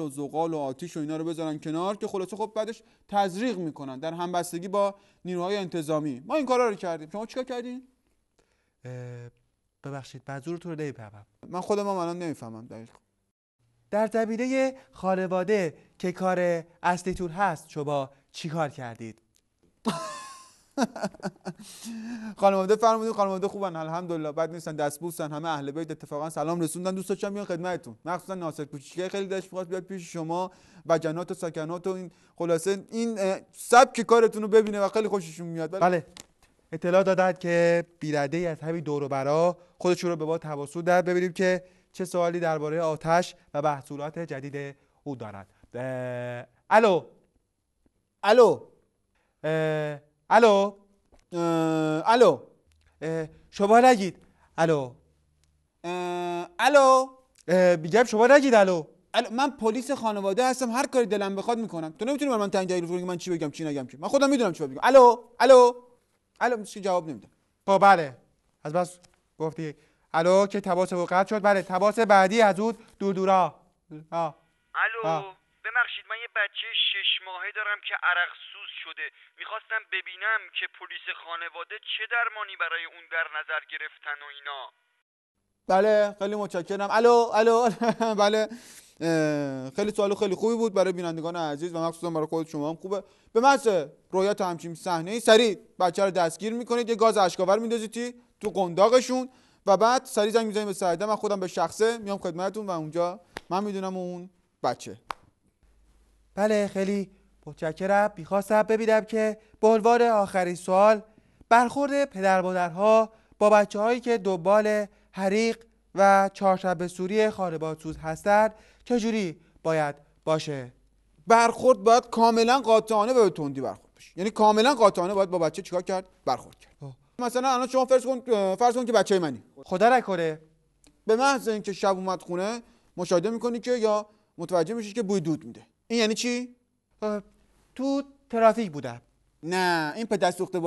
و زغال و آتش و اینا رو بذارن کنار که خلاصه خب بعدش تزریق میکنن در همبستگی با نیروهای انتظامی. ما این کارا رو کردیم. شما چیکار کردین؟ ببخشید منظورتون رو نمیفهمم. من خودم هم الان نمیفهمم دقیق. در زمینه خانواده که کار اصلیتون هست شما چیکار کردید؟ خانواده فرمودید خانواده خوبن الحمدلله، بد نیستن، دستبوسن، همه اهل بیت، اتفاقا سلام رسوندن، دوست داشتم بیان خدمتتون، مخصوصا ناصر کوچیکه خیلی داشت می‌خواست بیاد پیش شما و جنات و سکنات و این خلاصه این سبک کارتون رو ببینه و خیلی خوششون میاد. بله اطلاع دادن که بی‌رده‌ای از همین دور و برا خودشون رو به ما تواصل داد. ببینیم که چه سوالی درباره آتش و محصولات جدید او دارند. الو الو الو الو شما نگید الو الو میگم شما نگید الو. من پلیس خانواده هستم، هر کاری دلم بخواد میکنم. تو نمیتونی برای من تعیین دلیل کنی من چی بگم چی نگم. که من خودم میدونم چی باید بگم. الو چی جواب نمیده. خب بله از بس گفتی الو که تماس قطع شد. بله تماس بعدی از اون دورا. الو ببخشید من یه بچه 6 ماهه دارم که عرق سوز شده، میخواستم ببینم که پلیس خانواده چه درمانی برای اون در نظر گرفتن و اینا. بله خیلی متشکرم. الو بله خیلی سوال خیلی خوبی بود برای بینندگان عزیز و مخصوصا برای خود شما هم خوبه. به محض رویت همچین صحنه‌ای سریع بچه رو دستگیر میکنید، یه گاز اشک‌آور میندازید تو قنداقشون و بعد سریع زنگ میزنید به سعیده. من خودم به شخصه میام خدمتتون و اونجا من میدونم اون بچه. بله خیلی متشکرم. میخواستم ببینم که به عنوان آخرین سوال برخورد پدر مادرها با بچه‌هایی که دنبال حریق و چهارشنبه سوری خانواده‌سوز هستند چجوری باید باشه؟ برخورد باید کاملا قاطعانه و به تندی برخورد بشه. یعنی کاملا قاطعانه باید با بچه چیکار کرد؟ برخورد کرد. مثلا الان شما فرض کن که بچه منی، خدا نکنه به محض اینکه شب اومد خونه مشاهده میکنی که یا متوجه میشی که بوی دود میده. این یعنی چی؟ تو ترافیک بودم. نه این پدر سوخته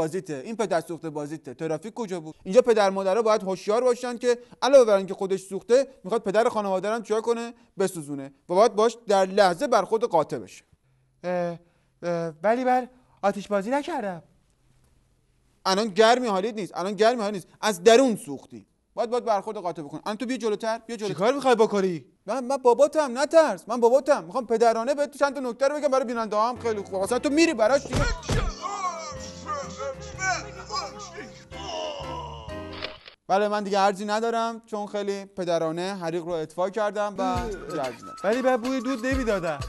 بازیته. ترافیک کجا بود؟ اینجا پدر مادرها باید هوشیار باشن که علاوه بر اینکه خودش سوخته میخواد پدر خانواده رو هم چیکار کنه؟ بسوزونه و باید باش در لحظه برخورد قاطع بشه. ولی من آتش بازی نکردم. الان گرمی حالیت نیست. از درون سوختی. باید برخورد قاطع بکن. الان تو بیا جلوتر. چیکار میخوای بکنی؟ من باباتم، نترس. من باباتم. میخوام پدرانه بهت چند تا نکته رو بگم برای بیننده هم خیلی خوبه. مثلا تو میری براش دیگه. بله من دیگه عرضی ندارم چون خیلی پدرانه حریق رو اطفاء کردم و ولی من بوی دود نمیدادم.